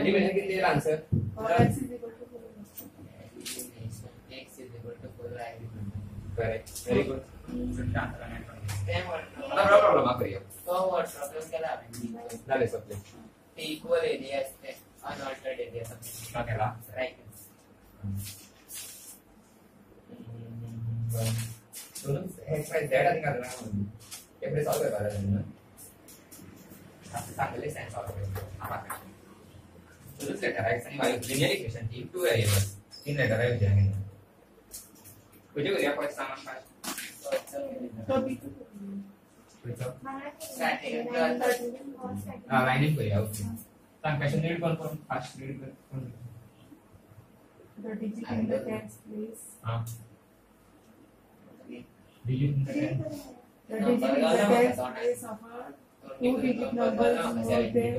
Elimination किती येईल answer x is equal to 4. x is equal to 4 y is equal to correct very good Sutta answer नाही मला problem आहे तो what problem केला आपण झाले सप्ले ते इक्वल एरिया असते अनऑल्टर्ड एरिया समथिंग का केला राईट दोन एक्स वाय झेड आणि काढला एवढे सॉल्व करायला लागेल असं चांगले सायन्स सॉल्व करायचं दोनच लेटर आहे आणि वाय लिनियर इक्वेशन ची टू व्हेरिएबल्स तीन लेटर आहे विचारांगे कुठे करूया फॉर सामान काय तो b लाईनिंग करूया ओके सांग क्वेश्चन रीड करून फास्ट रीड करून the digit in the tens place. हां digit The digit in the tens place of a two-digit number is more than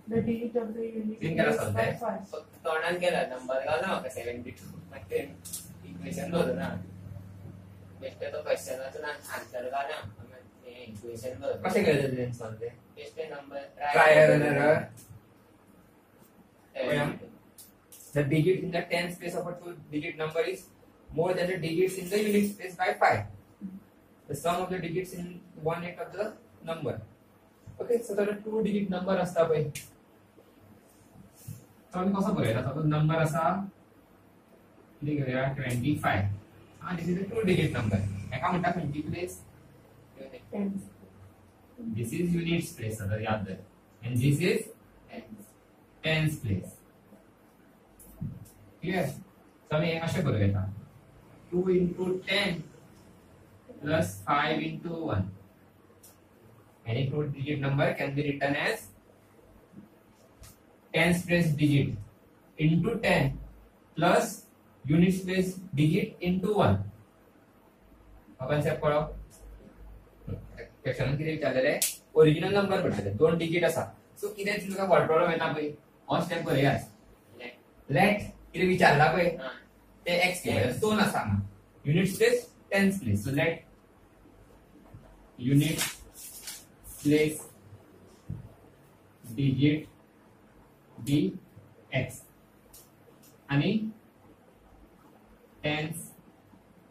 the digit of the unit तीन केला place चालतंय. by 5. फक्त तोंडान केला number घालना का 72 म्हणजे इक्वेशन बरोबर ना बेस्ट तो क्वेश्चनच ना आन्सर घालना म्हणजे इक्वेशन बरोबर कसे केलं ते solve best number try error the digit in the tens place of a two-digit number is more than the digits in the unit place by 5. The sum of the digits in 1/8 of the number. Okay, so the two-digit number असता पय. तो आम्ही कसा करूया आता तो number असा किती करूया 25. हा this is a two-digit number. एका म्हणता 20 place. Tens. This is units place आता याद आहे. And this is tens place. Clear? So आम्ही असे करूया आता 2 into 10 plus 5 into 1. Any two-digit number can be written as tens place digit into 10 plus units place digit into 1. आपण सेप करू. Question किती विचारलेले आहे ओरिजिनल नंबर भेटले दोन डिजिट असा सो किती तुका वर्ड प्रॉब्लेम येता पय ऑन स्टेप करूया लेट किती विचारला पय ते एक्स केलं दोन असा ना unit place tens place so let unit place digit D X आणि tens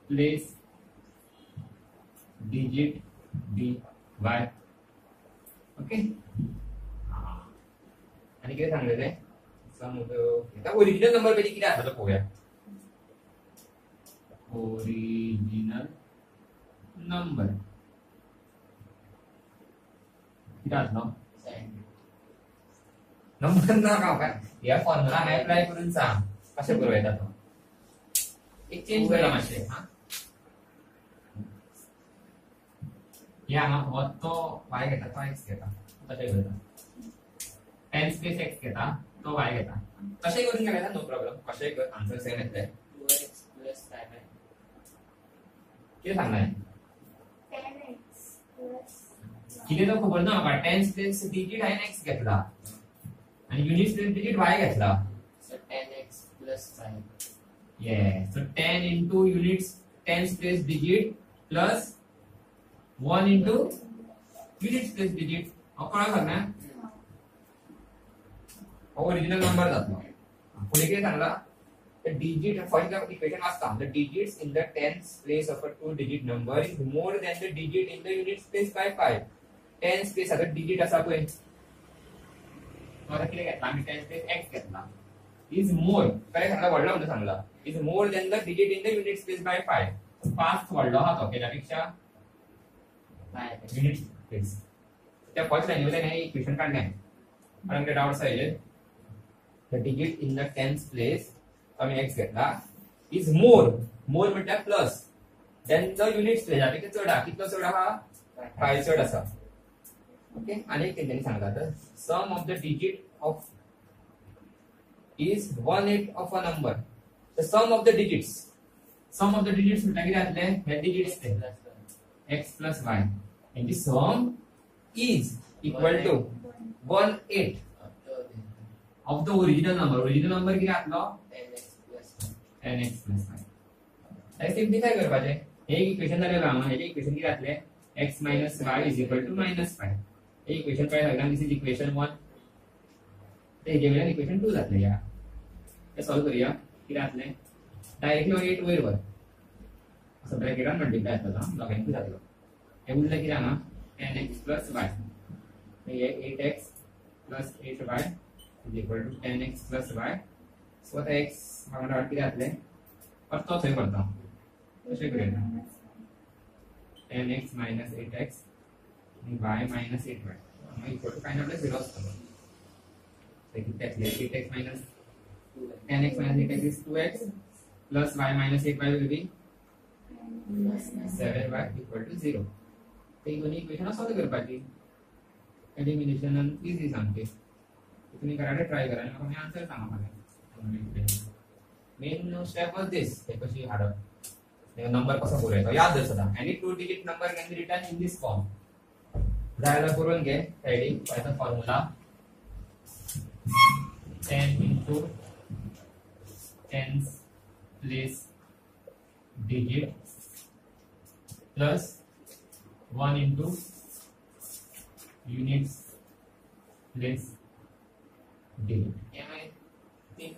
place digit D Y okay आणि काय सांगलेलं आहे सम ओरिजिनल नंबर पैकी किती असतं पोया ओरिजिनल नंबर किती असतं नंबर ना काय या फॉर्म्युला अप्लाय करून सांग कसे करूया तो एक चेंज करा माशे हां या ना तो y घेता तो x घेता कसे घेता टेन्स प्लेस x घेता तो y घेता कसे करून घ्यायला नो प्रॉब्लेम कसे कर आन्सर सेम येते 2x plus 5 किती सांगणार 10x plus किती तो खबर ना का टेन्स प्लेस डिजिट आहे x घेतला आणि युनिट प्लेस डिजिट y घेतला so 10x plus 5 yes so 10 into units tens place digit plus 1 into units place digit अकरा करना ओरिजिनल नंबर जातो पुढे काय Sangla the digit formula equation असता the digits in the tens place of a two digit number is more than the digit in the units place by 5 tens place आता digit असा पय आता किती घेतला आम्ही tens place x घेतला is more काय सांगला वडला म्हणजे Sangla is more than the digit in the units place by 5 5 वडला हा तो त्यापेक्षा युनिट प्लेस त्या फर्स्ट लाईन मध्ये नाही इक्वेशन काढले आहे आणि डाउट आहे the digit in the tens place आम्ही x घेतला इज मोर म्हणजे plus then the units place आता चढा कितलो चढा हा 5 चढ असा ओके आणि त्यांनी सांगला तर sum of the digit of is 1/8 of a number the sum of the digits म्हणजे किती असले हे डिजिट्स ते x plus y and the sum is equal to 1/8 of the original number किती असलो 10x plus 5 आता सिम्प्लिफाय करपाचे हे equation झालेलं आम्हाला हे इक्वेशन किती असले x minus y is equal to -5 हे इक्वेशन काय झालं दिस इज इक्वेशन 1 हेजे वयल्यान इक्वेशन 2 जातले या हे सॉल्व करूया कितें जातले डायरेक्टली 8 वयर वर असो ब्रॅकेटान मल्टिप्लाय जातलो दोगांयकूय जातलो हे उरलें कितें हांगा 10x plus y hey 8x plus 8y is equal to 10x plus y सो आता x वांगडा कितें जातले परत तो थंय करता कशें करूया 10x minus 8x and y minus 8y equal to kind of like 0 असतो so किती 8x minus 10x minus 8x is 2x plus y minus 8y will be 7y equal to 0 ते दोन्ही इक्वेशन सॉल्व करपाची elimination आणि easy सांगते तुम्ही करायला try करा आणि मग आन्सर सांगा मला मेन स्टेप वाज दिस हे कशी हाडप नंबर कसा बरोवचो याद दवरता any 2 digit number can be written in this form जायला करून घे रेडी फायदा formula 10 into 10s place digit plus 1 into units place digit यामध्ये 3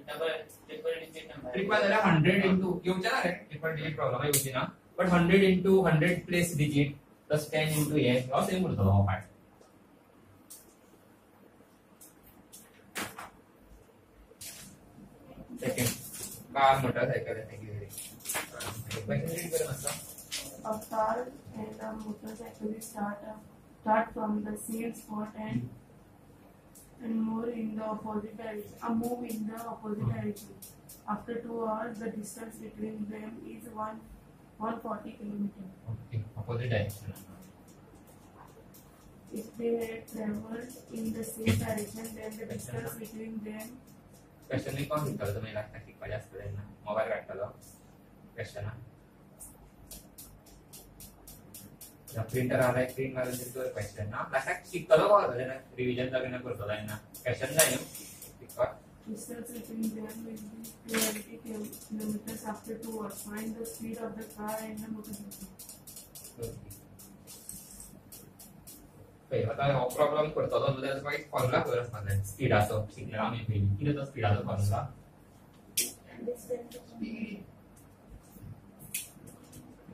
double triple digit number triple झाला 100 into येऊचा ना रे ट्रिपल डिजिट प्रॉब्लेम येऊची ना but 100 into 100 place digit plus 10 into a हो सेम उरतो हो पार्ट सेकंड कार मोटरसायकल आहे की question read करा मस्त A car and a motorcycle start from the same spot and move in the opposite direction. After 2 hours, the distance between them is 140 kilometers. Okay opposite direction If they had traveled in the same direction, then the distance between them question में कौन निकल तो मैं लगता है कि पचास पर ना मोबाइल काट लो क्वेश्चन या प्रिंटर आ रहा है प्रिंट वाले दिन तो क्वेश्चन ना लगता है कि कलो का होता है ना रिवीजन तक ना करता है ना क्वेश्चन नहीं ठीक है distance between them will be 20 kilometers after 2 hours. Find the speed of the car and the motorcycle. आता प्रॉब्लेम करतो तो त्याचा काही फॉर्म्युला करत नाही स्पीडाचो शिकलेला आम्ही पहिली किती तो स्पीडाचो formula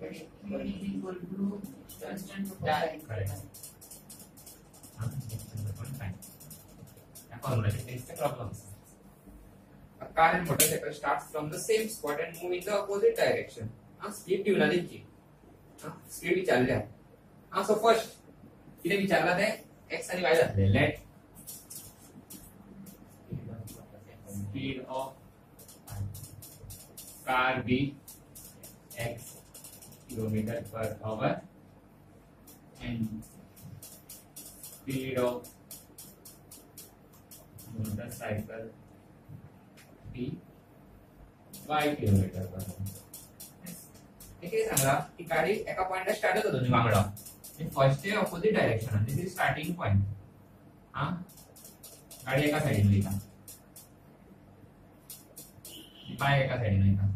equal to constant to direct problems. A car and motorcycle starts from the same spot and move in the opposite direction. Speed ठेवला त्यांची स्पीड विचारल्या सो फर्स्ट किती विचारला ते x आणि y जातले let speed of car be x kilometer per hour and speed of motorcycle be y kilometer per hour. ठीक आहे सांगा की गाडी एका पॉइंटला स्टार्ट होतो दोन्ही वांगडा फर्स्ट चे opposite direction this is starting point हा गाडी एका साइडने येता बाय एका साइडने येता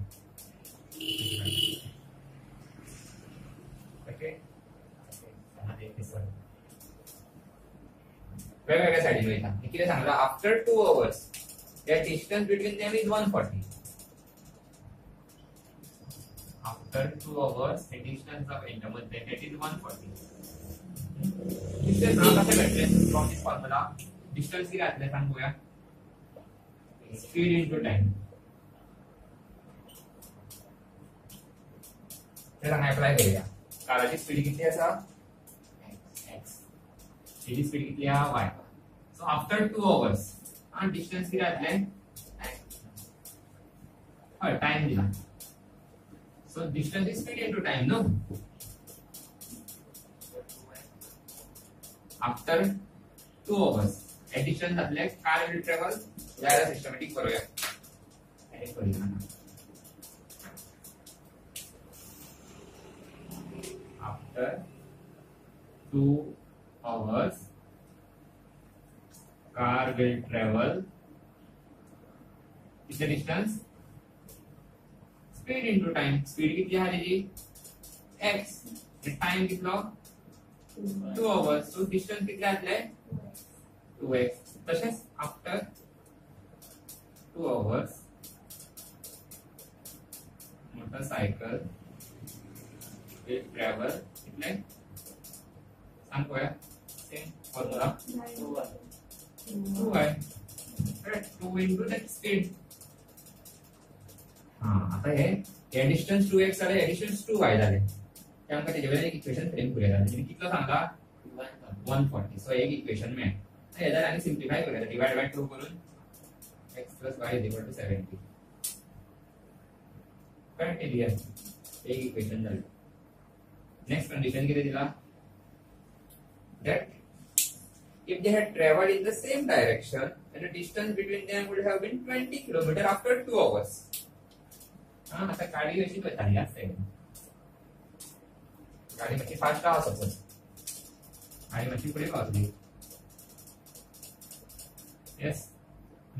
वेगवेगळ्या साइडीन वयता कितें Sangla after 2 hours the distance between them is 140 after 2 hours the distance of interमध्ये that is 140 distance नाव कसं भेटले फ्रॉम दिस फॉर्म्युला डिस्टन्स किती असले सांगूया स्पीड इनटू टाइम ते सांगा अप्लाय करूया काराची स्पीड किती असा x ची स्पीड किती आहे y so after 2 hours and distance किती असले टाइम दिला so distance is speed into time no after 2 hours addition असले car will travel जायला सिस्टमॅटिक करूया हे करूया after 2 hours car will travel is the distance speed into time speed किती आहे जी x time कितलो 2 hours so distance किती असले 2x तशेंच after 2 hours motorcycle will travel कितले सांग पळया same formula 2y correct 2 into that speed आता हे डिस्टन्स 2x जाले हे डिस्टन्स 2y जाले ते आमका तेजेवेले एक इक्वेशन फ्रेम करूया म्हणजे कितलो सांगला 140 सो एक इक्वेशन मेळ हे जर आणि सिम्प्लिफाय करूया डिवाइड बाय 2 करून x + y = 70 करेक्ट क्लियर एक इक्वेशन झाले नेक्स्ट कंडिशन किती दिला that if they had traveled in the same direction and the distance between them would have been 20 km after 2 hours आता गाडी कशी पळताली असते गाडी मातशी फास्ट आहा सपोज गाडी मातशी पुढे पावतली यस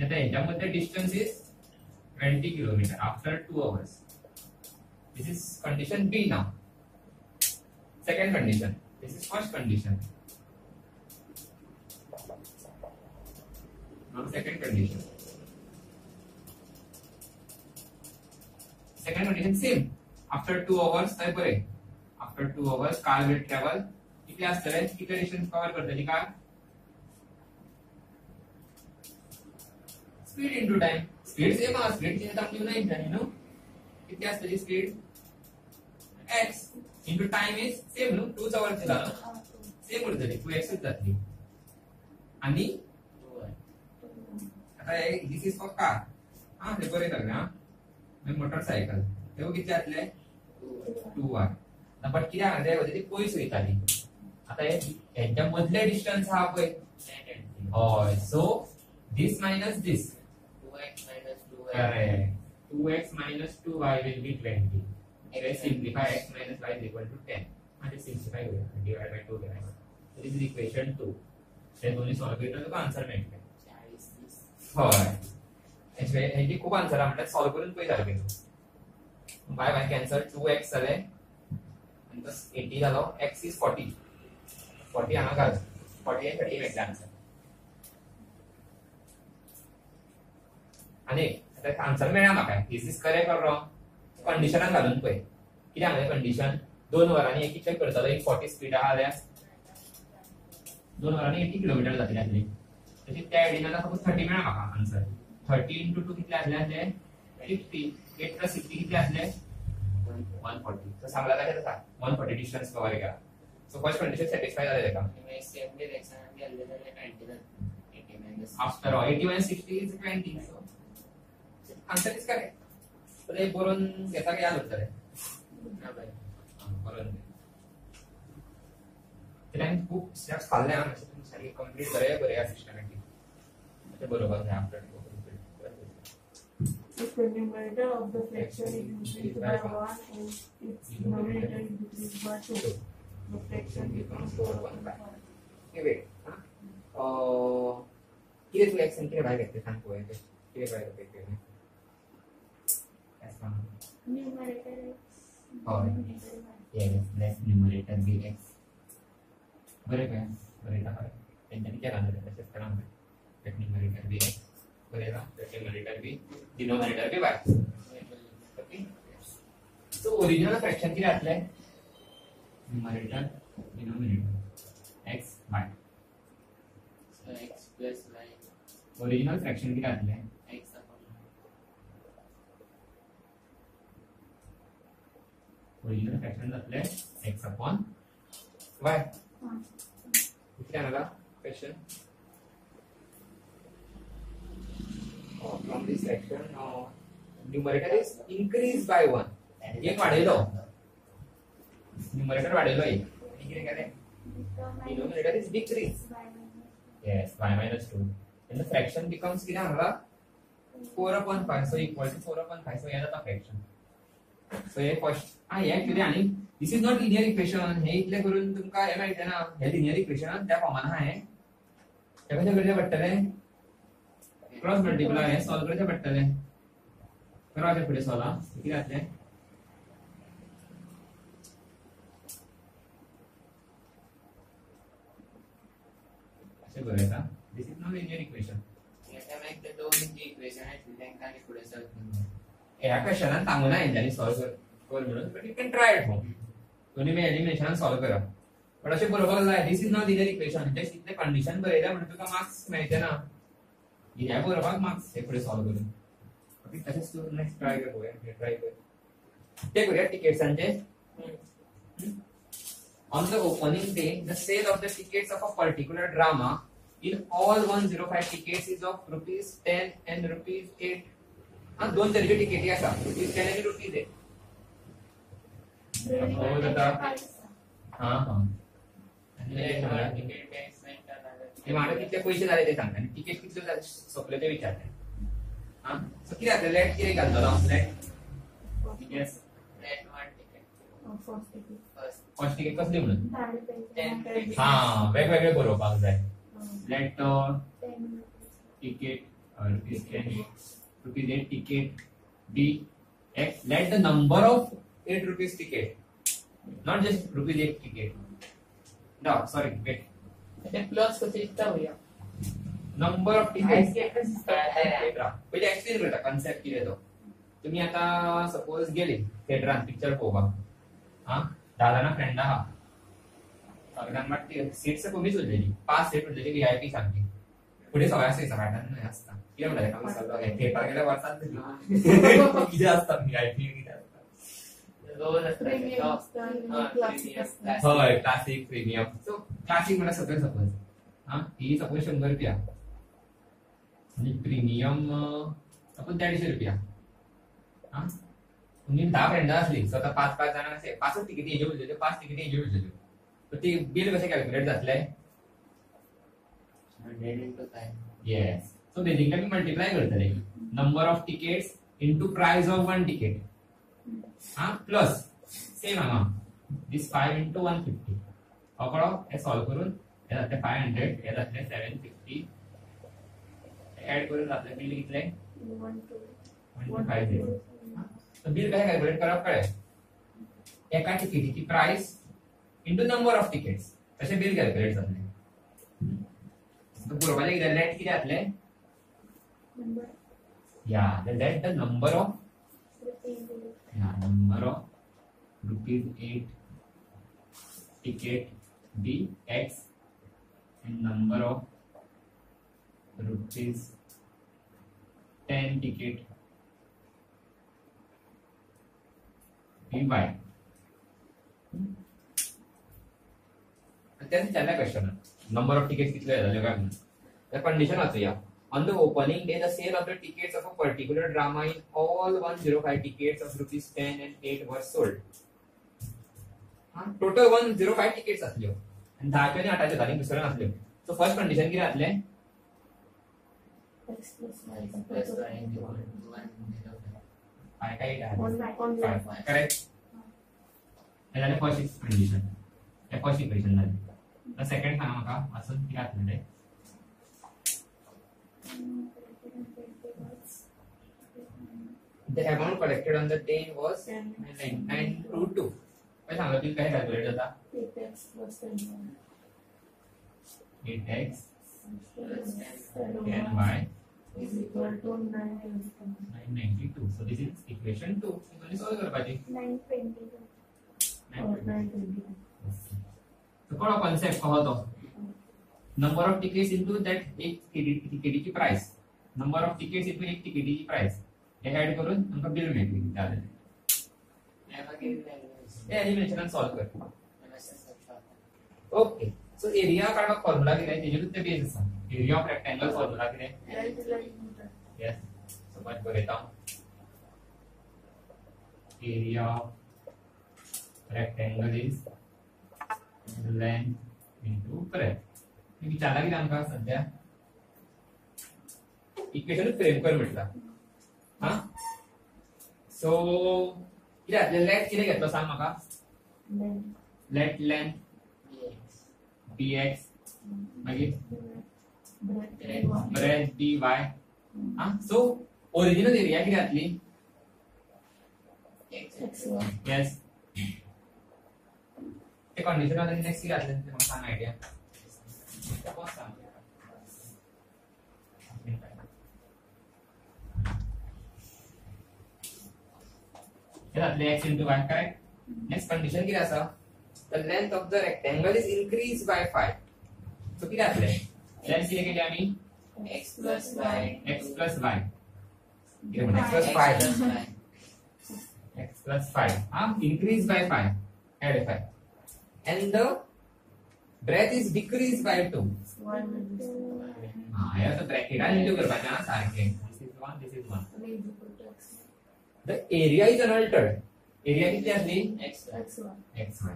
आता ह्याच्यामध्ये distance is 20 km after 2 hours this is condition B now second condition this is first condition now second condition same after 2 hours काय बरे after 2 hours car will travel किती असतले किती डिस्टन्स कव्हर करतली car speed into time speed same आहे speed ची ताकद नाही जाणी नो किती असतली speed x into time is same नो 2 hours झाला सेम उरतली 2x जातली आणि आता दिस इज फॉर कार ते बरे करना मोटरसायकल तेव्हा किती असले 2y बट किती आहे ते पयस वयताली आता ह्याच्या मधले डिस्टन्स हा पय होय so this minus this 2x minus 2y correct 2x minus 2y will be 20 so simplify x minus y is equal to 10 and simplify divide by 2 करायचं this is equation 2 हे दोन्ही सॉल्व केलं तर आन्सर मिळते 40 होय ह्याची खूप आन्सर आहे म्हणजे सॉल्व करून पय झाले बाय बाय कॅन्सल 2x झाले आणि प्लस 80 झालो x is 40 40 हांगा घाल 40 and 30 मेळटा आन्सर आणि आता आन्सर मेळा म्हाका this is correct or wrong कंडिशनान घालून पय कितें हांगा कंडिशन 2 वरांनी एक चेक करतलो एक 40 स्पीड आहा जाल्यार 2 वरांनी 80 किलोमीटर जातली आसली तशी त्या एडिनाला सपोज 30 मेळा म्हाका आन्सर 30 into 2 कितले असले 50 8 plus 60 कितले असले 140 सो सांगला काय तसा 140 डिस्टन्स कव्हर केला सो फर्स्ट कंडिशन सॅटिस्फाय झाले का सेम डायरेक्शन आणि गेले 80 minus after 80 minus 60 is 20 so answer is correct तर हे बरोन घेता काय आलो तर बरोन त्याने खूप स्टेप्स खाल्ले हा म्हणजे तुम्ही सगळे कंप्लीट करे बरे सिस्टमॅटिक ते बरोबर आहे after If the numerator of the fraction is increased by 1 and its denominator is decreased by 2, the fraction becomes 4/5. हे वेट किती तू एक्शन किती बाय घेते सांग पोहे किती बाय घेते किती ऐसा Numerator x. होय yes let's numerator bx बरे काय बरे काय त्यांनी काय राहणार तसेच करा let numerator bx बरे ना let numerator b denominator by okay so original fraction किती असले numerator denominator x by so x plus y original fraction किती असले x upon original fraction असले x upon y किती आला question from this fraction numerator is increased by 1 एक वाढेलो numerator वाढेलो एक आणि किती केले denominator is decreased yes y minus 2 and the fraction becomes किती आला 4/5 so equal to 4/5 so याचा fraction so हे फर्स्ट हे एक्चुअली आणि this is not linear equation हे इतले करून तुमका हे माहिती ना हे लिनियर इक्वेशन त्या फॉर्मान आहे हे कशा करचे पडटले क्रॉस मल्टिप्लाय हे सॉल्व करचे पडटले कराचे पुढे सॉल्व किती जातले असे बरोयता This is no linear equation. याच्या माहित ते दोन इक्वेशन आहेत त्यांना आणि पुढे सॉल्व्ह ह्या क्वेश्चनात सांगू ना यांनी सॉल्व्ह कर म्हणून, but you can try at home. तुम्ही मी एलिमिनेशन सॉल्व्ह करा. पण असे बरोबर जाय this is not linear equation. Just इतले कंडिशन बरयल्या म्हणून तुका मार्क्स मेळचे ना. ह्या बरोबर मार्क्स हे पुढे सॉल्व्ह करून. ओके तसेच तू नेक्स्ट ट्राय कर. ट्राय कर. ते करूया टिकेट्सांचे. On the opening day, the sale of the tickets of a particular drama in all 105 tickets is of rupees 10 and rupees 8. हाँ दोन तरीके टिकेटी आसा. rupees 10 and rupees 8. हाँ. हे माणूस कितले पैसे झाले ते सांगता आणि तिकीट कितले सोपले ते विचारता. हाँ सो किती आता लेट किती घालतलो लेट. यस फर्स्ट तिकीट कसली म्हणून. हाँ वेगवेगळे बरोवपाक जाय. Let ticket rupees 10 rupees 8 ticket be x. Let the number of 8 rupees ticket, not just rupees 8 ticket. No, sorry, wait. ते प्लस कसे इच्छा Number of tickets. पहिले एक्सप्लेन करता कन्सेप्ट कितें तो. तुम्ही आता सपोज गेले थिएटरान पिक्चर पळोवपाक. हां 10 जाणां फ्रेंड आहा. सगळ्यांक वाटते सीट्स कमीच उरलेली. 5 सीट उरलेली VIP सारखी. पुढे सगळ्या सीट्स वाटान असता. कितें म्हणटा तेका सगळं थिएटर गेल्या वर्सान कितें असता VIP कितें असता. हय क्लासिक प्रीमियम. सो क्लासिक म्हणल्यार सगळें सपोज हां ही सपोज 100 रुपया आणि प्रीमियम सपोज 150 रुपया. हां तुम्ही 10 फ्रेंडां असली सो आता 5 जाणां असे 5 तिकेटी हेजे उरलेल्यो 5 तिकेटी हेजे उरलेल्यो. तर ती बिल कशें कॅल्क्युलेट जातले. 100 into 5. येस. सो बेसिकली आमी मल्टिप्लाय करतले number of tickets into price of one ticket. हां प्लस सेम हांगा दिस 5 into 150. कळ्ळो. हे सॉल्व करून हे जातले 500 हे जातले 750. ऍड करून जातले बिल कितले 1250. तर बिल कशें कॅल्क्युलेट करप कळ्ळें. एका टिकेटीची price into number of tickets तशें बिल कॅल्क्युलेट जातलें. बरोवपाचें कितें लेट कितें जातलें. या let the number of rupees 8 ticket be x and number of rupees 10 ticket be y. त्याने विचारला क्वेश्चन नंबर ऑफ टिकेट्स कितले झाले काय म्हणून. तर condition वाचूया. On the opening day, the sale of the tickets of a particular drama in all 105 tickets of rupees 10 and 8 were sold. Total 105 tickets असल्यो आणि 10 आणि 8 झाली दुसऱ्या नसल्यो. सो फर्स्ट कंडिशन किती असले. करेक्ट. हे झाले फर्स्ट कंडिशन. हे फर्स्ट इक्वेशन झाले. तर सेकंड सांगा म्हाका असून किती असले. The amount collected on the day was 922. काय सांगा बिल काय कॅल्क्युलेट जाता. 8x plus 10y is equal to 992. So this is equation 2. तुम्ही सॉल्व करपाची 922. 922. So कळो कॉन्सेप्ट कहो तो. Number of tickets into that एक तिकेटीची price. Number of tickets into एक तिकेटीची प्राइस. हे ऍड करून तुमका बिल मेळटली जाले. हे एलिमिनेशन सॉल्व कर. ओके. सो एरिया काढपाक फॉर्म्युला कितें तेजेरूच ते बेस आसा. एरिया ऑफ रेक्टेंगल फॉर्म्युला कितें. यस. समज बरयता. Area of rectangle is length into breadth. मी विचारला कितें आमकां सध्या इक्वेशन फ्रेम कर म्हटला. हां सो कितें जातलें लेट कितें घेतलो सांग म्हाका. लेट लेंथ bx मागीर ब्रेथ by. हां सो ओरिजिनल एरिया कितें जातली. यस. ते कंडिशन आनी नेक्स्ट कितें जातलें म्हाका सांग आयडिया. जातले x into y correct. Next condition किती आसा? The length of the rectangle is increased by 5. So किती जातले? Length किती केली आम्ही? x plus y x plus y. किती म्हणा? x plus 5. plus y x plus 5. Increased by 5. Add 5. And the breadth is decreased by 2. Y minus या तो bracket आणि इंटू करपाचे हा सारखे. This is 1, this is 1. y is equal to x. The area is unaltered. Area किती असली? x xy. xy.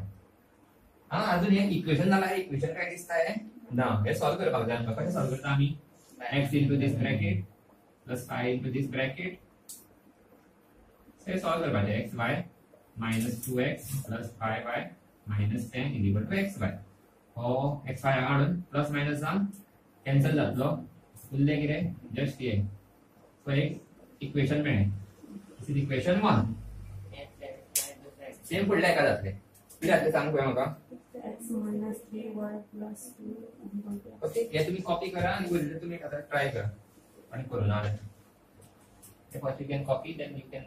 अजून एक इक्वेशन झाला. इक्वेशन काय दिसताय ना? हे सॉल्व करपाक जाय. कशें सॉल्व करता आम्ही? x into this bracket plus 5 into this bracket. हे सॉल्व करपाचे. xy minus 2x plus 5y minus 10 is equal to xy. हो xy काढून प्लस मायनस जावन कॅन्सल जातलो. उरले कितें? जस्ट ये. सो एक इक्वेशन मेळ्ळें. This is equation 1. सेम फुडल्या एका जातले. कितें जातले सांग पळय म्हाका. X minus 3y plus 2 is equal to x. Okay हे तुम्ही कॉपी करा आणि उरले तुम्ही आता ट्राय करा आणि करू ना. First you can copy, then you can